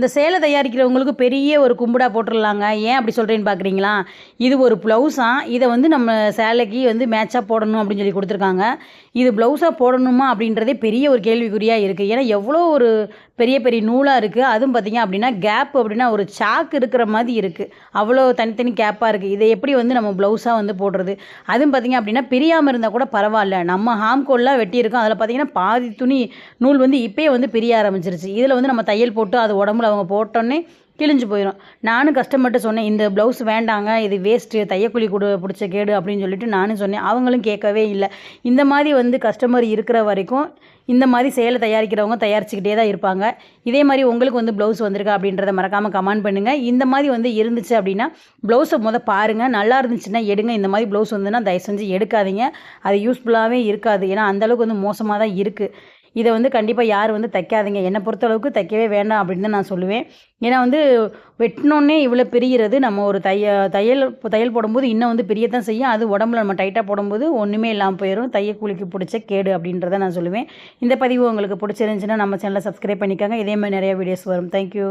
இந்த சேலை தயாரிக்கிறவங்களுக்கு பெரிய ஒரு கும்பிடா போட்டுடலாங்க. ஏன் அப்படி சொல்கிறேன்னு பார்க்குறீங்களா? இது ஒரு ப்ளவுஸாக இதை வந்து நம்ம சேலைக்கு வந்து மேட்சாக போடணும் அப்படின்னு சொல்லி கொடுத்துருக்காங்க. இது ப்ளவுஸாக போடணுமா அப்படின்றதே பெரிய ஒரு கேள்விக்குறியாக இருக்குது. ஏன்னா எவ்வளோ ஒரு பெரிய பெரிய நூலாக இருக்குது. அதுவும் பார்த்திங்க அப்படின்னா கேப் அப்படின்னா ஒரு சாக்கு இருக்கிற மாதிரி இருக்குது. அவ்வளோ தனித்தனி கேப்பாக இருக்குது. இதை எப்படி வந்து நம்ம ப்ளவுஸாக வந்து போடுறது? அதுவும் பார்த்திங்க அப்படின்னா பிரியாமல் இருந்தால் கூட பரவாயில்ல. நம்ம ஹாம்கோல்லாம் வெட்டியிருக்கோம். அதில் பார்த்திங்கன்னா பாதி துணி நூல் வந்து இப்போயே வந்து பிரிய ஆரம்பிச்சிருச்சு. இதில் வந்து நம்ம தையல் போட்டு அது உடம்புல அவங்க போட்டோன்னே கிழிஞ்சு போயிடும். நானும் கஷ்டப்பட்டு சொன்னேன், இந்த ப்ளவுஸ் வேண்டாங்க, இது வேஸ்ட்டு, தையக்கூலி பிடிச்ச கேடு அப்படின்னு சொல்லிட்டு நானும் சொன்னேன். அவங்களும் கேட்கவே இல்லை. இந்த மாதிரி வந்து கஸ்டமர் இருக்கிற வரைக்கும் இந்த மாதிரி சேலை தயாரிக்கிறவங்க தயாரிச்சுக்கிட்டே தான் இருப்பாங்க. இதே மாதிரி உங்களுக்கு வந்து ப்ளவுஸ் வந்திருக்கா அப்படின்றத மறக்காமல் கமெண்ட் பண்ணுங்கள். இந்த மாதிரி வந்து இருந்துச்சு அப்படின்னா ப்ளவுஸை பாருங்கள். நல்லா இருந்துச்சுன்னா எடுங்க. இந்த மாதிரி ப்ளவுஸ் வந்துன்னா தயவு செஞ்சு எடுக்காதீங்க. அது யூஸ்ஃபுல்லாகவே இருக்காது. ஏன்னா அந்தளவுக்கு வந்து மோசமாக தான் இருக்குது. இதை வந்து கண்டிப்பாக யார் வந்து தைக்காதீங்க. என்னை பொறுத்தளவுக்கு தைக்கவே வேண்டாம் அப்படின்னு தான் நான் சொல்லுவேன். ஏன்னா வந்து வெட்டினோன்னே இவ்வளோ பிரிகிறது. நம்ம ஒரு தையல் போடும்போது இன்னும் வந்து பிரியத்தான் செய்யும். அது உடம்புல நம்ம டைட்டாக போடும்போது ஒன்றுமே இல்லாமல் போயிடும். தையக்கூலிக்கு பிடிச்ச கேடு அப்படின்றத நான் சொல்லுவேன். இந்த பதிவு உங்களுக்கு பிடிச்சிருந்துச்சுன்னா நம்ம சேனலை சப்ஸ்கிரைப் பண்ணிக்கோங்க. இதே மாதிரி நிறைய வீடியோஸ் வரும். தேங்க்யூ.